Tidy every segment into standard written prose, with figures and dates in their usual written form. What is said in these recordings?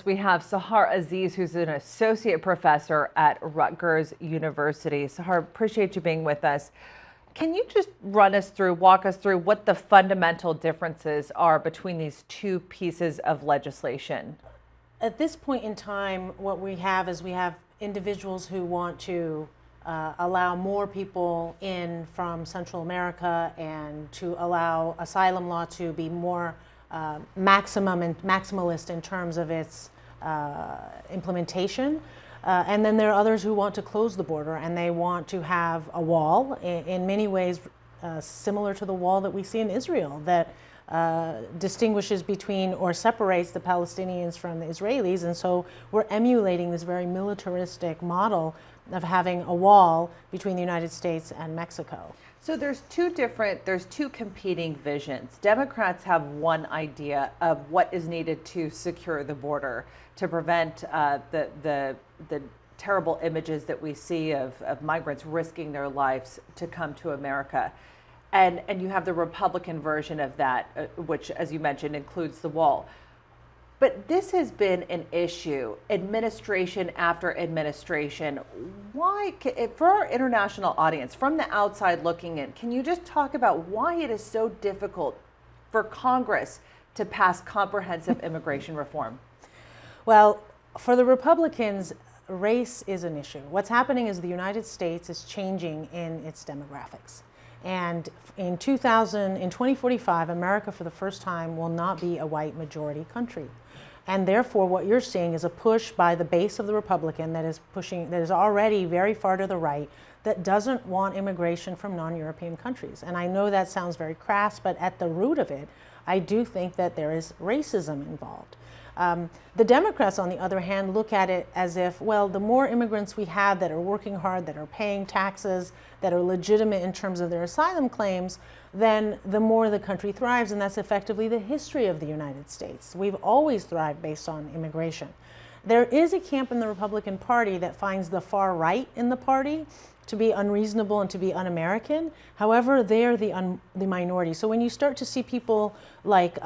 we have Sahar Aziz, who's an associate professor at Rutgers University. Sahar, appreciate you being with us. Can you just walk us through what the fundamental differences are between these two pieces of legislation? At this point in time, what we have is individuals who want to allow more people in from Central America and to allow asylum law to be more maximum and maximalist in terms of its implementation. And then there are others who want to close the border and they want to have a wall, in many ways similar to the wall that we see in Israel, that distinguishes between or separates the Palestinians from the Israelis. And so we're emulating this very militaristic model of having a wall between the United States and Mexico. So there's two competing visions. Democrats have one idea of what is needed to secure the border, to prevent the terrible images that we see of migrants risking their lives to come to America. And you have the Republican version of that, which, as you mentioned, includes the wall. But this has been an issue, administration after administration. Why, for our international audience, from the outside looking in, can you just talk about why it is so difficult for Congress to pass comprehensive immigration reform? Well, for the Republicans, race is an issue. What's happening is the United States is changing in its demographics. And in 2045, America for the first time will not be a white majority country. And therefore, what you're seeing is a push by the base of the Republican that is already very far to the right, that doesn't want immigration from non-European countries. And I know that sounds very crass, but at the root of it, I do think that there is racism involved. The Democrats, on the other hand, look at it as if, well, the more immigrants we have that are working hard, that are paying taxes, that are legitimate in terms of their asylum claims, then the more the country thrives, and that's effectively the history of the United States. We've always thrived based on immigration. There is a camp in the Republican Party that finds the far right in the party to be unreasonable and to be un-American. However, they're the minority. So when you start to see people like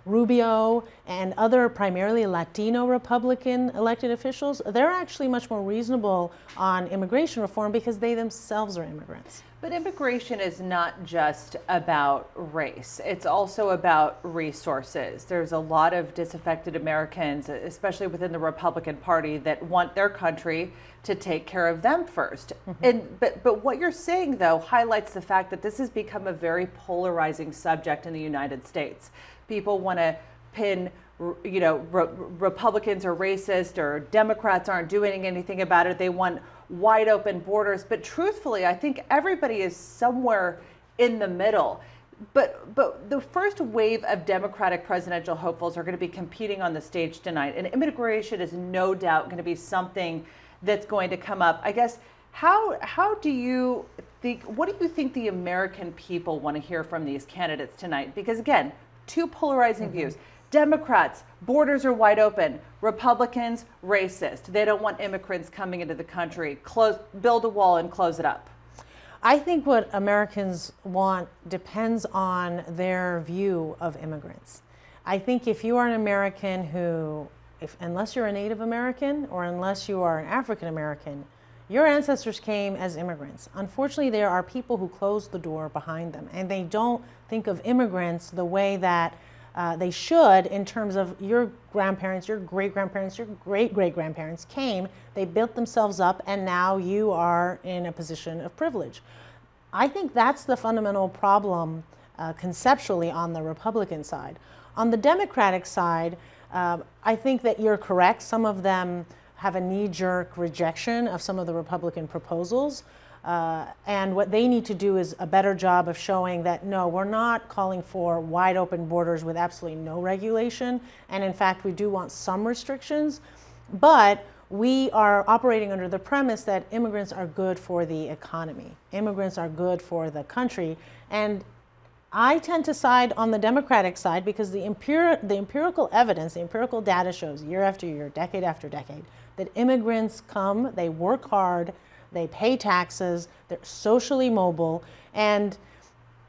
Rubio and other primarily Latino Republican elected officials, they're actually much more reasonable on immigration reform because they themselves are immigrants. But immigration is not just about race. It's also about resources. There's a lot of disaffected Americans, especially within the Republican Party, that want their country to take care of them first. Mm-hmm. But what you're saying, though, highlights the fact that this has become a very polarizing subject in the United States. People want to pin, Republicans are racist or Democrats aren't doing anything about it. They want wide open borders. But truthfully, I think everybody is somewhere in the middle. But the first wave of Democratic presidential hopefuls are going to be competing on the stage tonight. And immigration is no doubt going to be something that's going to come up. I guess, how do you think, what do you think the American people want to hear from these candidates tonight? Because again, two polarizing views. Democrats, borders are wide open. Republicans, racist. They don't want immigrants coming into the country. Build a wall and close it up. I think what Americans want depends on their view of immigrants. I think if you are an American who, unless you're a Native American or unless you are an African American, your ancestors came as immigrants. Unfortunately, there are people who close the door behind them, and they don't think of immigrants the way that they should, in terms of your grandparents, your great-grandparents, your great-great-grandparents came, they built themselves up, and now you are in a position of privilege. I think that's the fundamental problem conceptually on the Republican side. On the Democratic side, I think that you're correct. Some of them have a knee-jerk rejection of some of the Republican proposals. And what they need to do is a better job of showing that, no, we're not calling for wide open borders with absolutely no regulation. And in fact, we do want some restrictions. But we are operating under the premise that immigrants are good for the economy. Immigrants are good for the country. And I tend to side on the Democratic side because the empirical evidence, the empirical data shows year after year, decade after decade, that immigrants come, they work hard, they pay taxes, they're socially mobile, and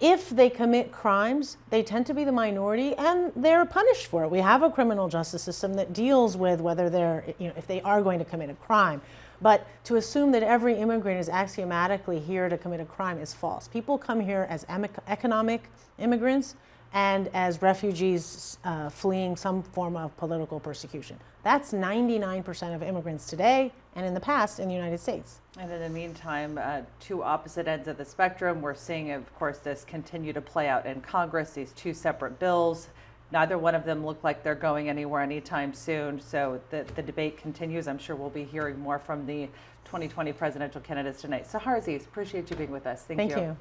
if they commit crimes, they tend to be the minority and they're punished for it. We have a criminal justice system that deals with whether they're, if they are going to commit a crime. But to assume that every immigrant is axiomatically here to commit a crime is false. People come here as economic immigrants and as refugees fleeing some form of political persecution. That's 99% of immigrants today and in the past in the United States. And in the meantime, two opposite ends of the spectrum. We're seeing, of course, this continue to play out in Congress, these two separate bills. Neither one of them look like they're going anywhere anytime soon. So the debate continues. I'm sure we'll be hearing more from the 2020 presidential candidates tonight. Sahar Aziz, appreciate you being with us. Thank you. Thank you.